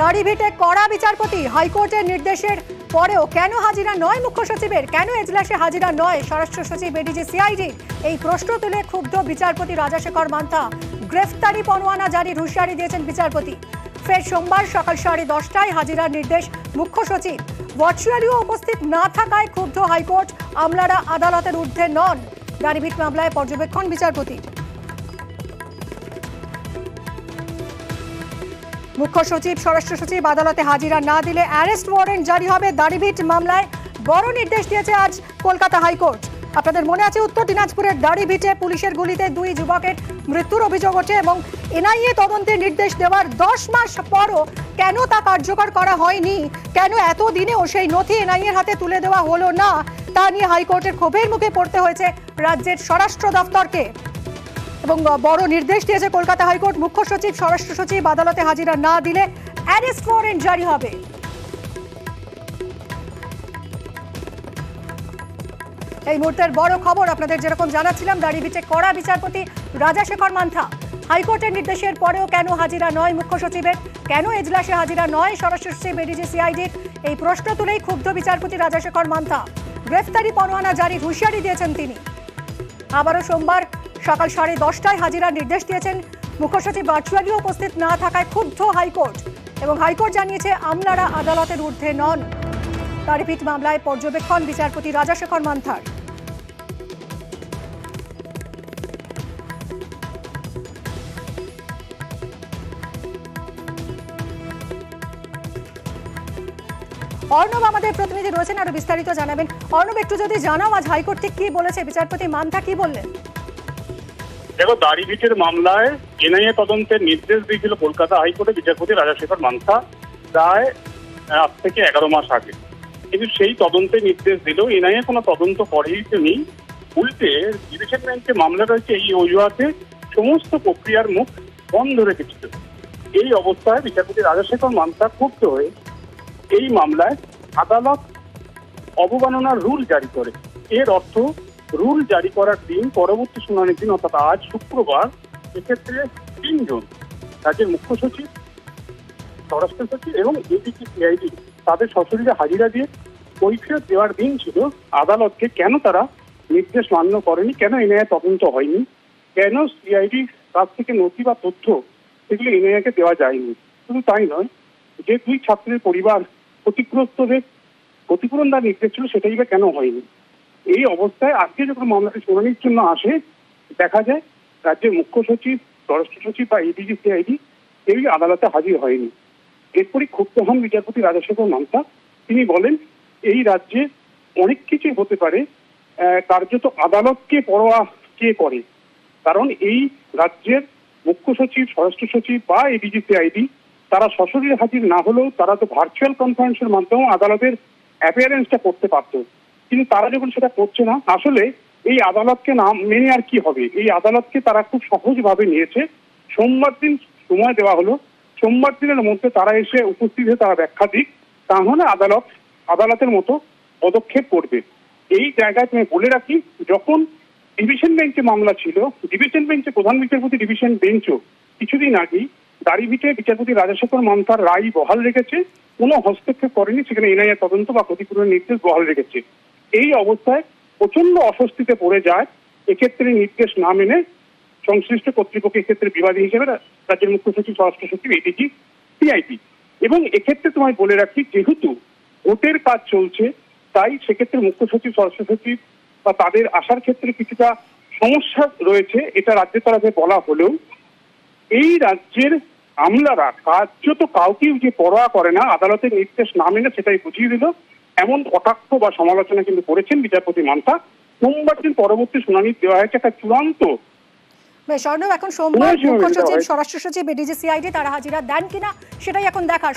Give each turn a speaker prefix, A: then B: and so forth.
A: দাড়িভিটে কড়া বিচারপতি, হাইকোর্টের নির্দেশের পরেও কেন হাজিরা নয় মুখ্য সচিবের, কেন এজলাসে হাজিরা নয় স্বরাষ্ট্র সচিব এডিজি সিআইডি? এই প্রশ্ন তুলে ক্ষুব্ধ বিচারপতি রাজাশেখর মান্থা। গ্রেফতারি পরোয়ানা জারির হুঁশিয়ারি দিয়েছেন বিচারপতি। ফের সোমবার সকাল 10:30টায় হাজিরার নির্দেশ মুখ্য সচিব। ভার্চুয়ালিও উপস্থিত না থাকায় ক্ষুব্ধ হাইকোর্ট, আমলারা আদালতের ঊর্ধ্বে নন। দাড়িভিট মামলায় পর্যবেক্ষণ বিচারপতি। মুখ্য সচিব, স্বরাষ্ট্র সচিব আদালতে হাজিরা না দিলে অ্যারেস্ট ওয়ারেন্ট জারি হবে। দাড়িভিট মামলায় বড় নির্দেশ দিয়েছে আজ কলকাতা হাইকোর্ট। আপনাদের মনে আছে, উত্তর দিনাজপুরের দাড়িভিটে পুলিশের গুলিতে 2 যুবকের মৃত্যুর অভিযোগ ওঠে এবং এনআইএ তদন্তের নির্দেশ দেওয়ার 10 মাস পরও কেন তা কার্যকর করা হয়নি, কেন এতদিনেও সেই নথি এনআইএর হাতে তুলে দেওয়া হলো না, তা নিয়ে হাইকোর্টের ক্ষোভের মুখে পড়তে হয়েছে রাজ্যের স্বরাষ্ট্র দফতরকে। এবং বড় নির্দেশ দিয়েছে কলকাতা হাইকোর্ট, মুখ্য সচিব, স্বরাষ্ট্র সচিব আদালতে হাজিরা না দিলে অ্যারেস্ট ওয়ারেন্ট জারি হবে। এই মুহূর্তের বড় খবর আপনাদের যেরকম জানাচ্ছিলাম, দাড়িভিটে কড়া বিচারপতি রাজাশেখর মান্থা। হাইকোর্টের নির্দেশের পরেও কেন হাজিরা নয় মুখ্য সচিবের, কেন এজলাসে হাজিরা নয় স্বরাষ্ট্র সচিব এডিজি সিআইডির? এই প্রশ্ন তুলেই ক্ষুব্ধ বিচারপতি রাজাশেখর মান্থা। গ্রেফতারি পরোয়ানা জারির হুঁশিয়ারি দিয়েছেন তিনি। আবারও সোমবার সকাল 10:30টায় হাজিরার নির্দেশ দিয়েছেন মুখ্য সচিব। ভার্চুয়ালিও উপস্থিত না থাকায় ক্ষুব্ধ হাইকোর্ট এবং হাইকোর্ট জানিয়েছে আমলারা আদালতের ঊর্ধ্বে নন। দাড়িভিট মামলায় পর্যবেক্ষণ বিচারপতি রাজাশেখর মান্থার। অর্ণব আমাদের প্রতিনিধি রয়েছেন, আরো বিস্তারিত জানাবেন। অর্ণব, একটু যদি জানাও আজ হাইকোর্ট ঠিক কি বলেছে, বিচারপতি মান্থা কি বললেন?
B: দেখো, দাড়িভিটের মামলায় এনআইএ তদন্তের নির্দেশ দিয়েছিল কলকাতা হাইকোর্টে বিচারপতি রাজাশেখর মান্থা প্রায় আজ থেকে 11 মাস আগে। কিন্তু সেই তদন্তের নির্দেশ দিলেও এনআইএ কোনো তদন্ত করেনি। উল্টে ডিভিশন বেঞ্চে মামলা রয়েছে এই অজুহাতে সমস্ত প্রক্রিয়ার মুখ বন্ধ রেখেছিল। এই অবস্থায় বিচারপতি রাজাশেখর মান্থা ক্ষুব্ধ হয়ে এই মামলায় আদালত অবমাননার রুল জারি করে। এর অর্থ, রুল জারি করার দিন পরবর্তী শুনানির দিন অর্থাৎ আজ শুক্রবার, এক্ষেত্রে 3 জন রাজ্যের মুখ্য সচিব, স্বরাষ্ট্র সচিব এবং এডিজি সিআইডি তাদের সশরীরে হাজিরা দিয়ে কৈফিয়ত দেওয়ার দিন ছিল আদালতকে কেন তারা নির্দেশ মান্য করেনি, কেন এনআইএ তদন্ত হয়নি, কেন সিআইডির কাছ থেকে নথি বা তথ্য সেগুলো এনআইএকে দেওয়া যায়নি। শুধু তাই নয়, যে 2 ছাত্রের পরিবার ক্ষতিগ্রস্তদের ক্ষতিপূরণ দেওয়ার নির্দেশ ছিল সেটাই বা কেন হয়নি। এই অবস্থায় আজকে যখন মামলাটি শুনানির জন্য আসে, দেখা যায় রাজ্যের মুখ্য সচিব, স্বরাষ্ট্র সচিব বা এডিজি সিআইডি কেউই আদালতে হাজির হয়নি। এরপরই ক্ষুব্ধ হন বিচারপতি রাজাশেখর মান্থা। তিনি বলেন, এই রাজ্যে অনেক কিছু হতে পারে, কার্যত আদালতকে পরোয়া কে করে? কারণ এই রাজ্যের মুখ্য সচিব, স্বরাষ্ট্র সচিব বা এডিজি সিআইডি তারা সশরীরে হাজির না হলেও তারা তো ভার্চুয়াল কনফারেন্সের মাধ্যমে আদালতের অ্যাপিয়ারেন্সটা করতে পারত। কিন্তু তারা যখন সেটা করছে না, আসলে এই আদালতকে না মেনে আর কি হবে? এই আদালতকে তারা খুব সহজভাবে নিয়েছে। সোমবার দিন সময় দেওয়া হলো, সোমবার দিনের মধ্যে তারা এসে উপস্থিত হয়ে তারা ব্যাখ্যা দিক, তাহলে আদালতের মতো পদক্ষেপ করবে। এই জায়গায় তুমি বলে রাখি, যখন ডিভিশন বেঞ্চে মামলা ছিল, ডিভিশন বেঞ্চে প্রধান বিচারপতি ডিভিশন বেঞ্চও কিছুদিন আগেই দাড়িভিটে বিচারপতি রাজাশেখর মান্থার রায় বহাল রেখেছে, কোনো হস্তক্ষেপ করেনি, সেখানে এনআইএ তদন্ত বা ক্ষতিপূরণের নির্দেশ বহাল রেখেছে। এই অবস্থায় প্রচন্ড অস্বস্তিতে পড়ে যায় এক্ষেত্রে নির্দেশ না মেনে সংশ্লিষ্ট কর্তৃপক্ষ, এক্ষেত্রে বিবাদী হিসেবে রাজ্যের মুখ্য সচিব, স্বরাষ্ট্র সচিব, এডিজি সিআইডি। এবং এক্ষেত্রে তোমায় বলে রাখি, যেহেতু ভোটের কাজ চলছে, তাই সেক্ষেত্রে মুখ্য সচিব, স্বরাষ্ট্র সচিব বা তাদের আসার ক্ষেত্রে কিছুটা সমস্যা রয়েছে, এটা রাজ্যের তরফে বলা হলেও এই রাজ্যের আমলারা কার্যত কাউকেই যে পরোয়া করে না, আদালতের নির্দেশ না মেনে সেটাই বুঝিয়ে দিল, এমন কটাক্ষ বা সমালোচনা কিন্তু করেছেন বিচারপতি মান্থা। সোমবার দিন পরবর্তী শুনানি দেওয়া হয়েছে একটা চূড়ান্ত।
A: বেশ অর্ণব, এখন সোমবার মুখ্য সচিব, স্বরাষ্ট্র সচিব, এডিজি সিআইডি তারা হাজিরা দেন কিনা সেটাই এখন দেখার।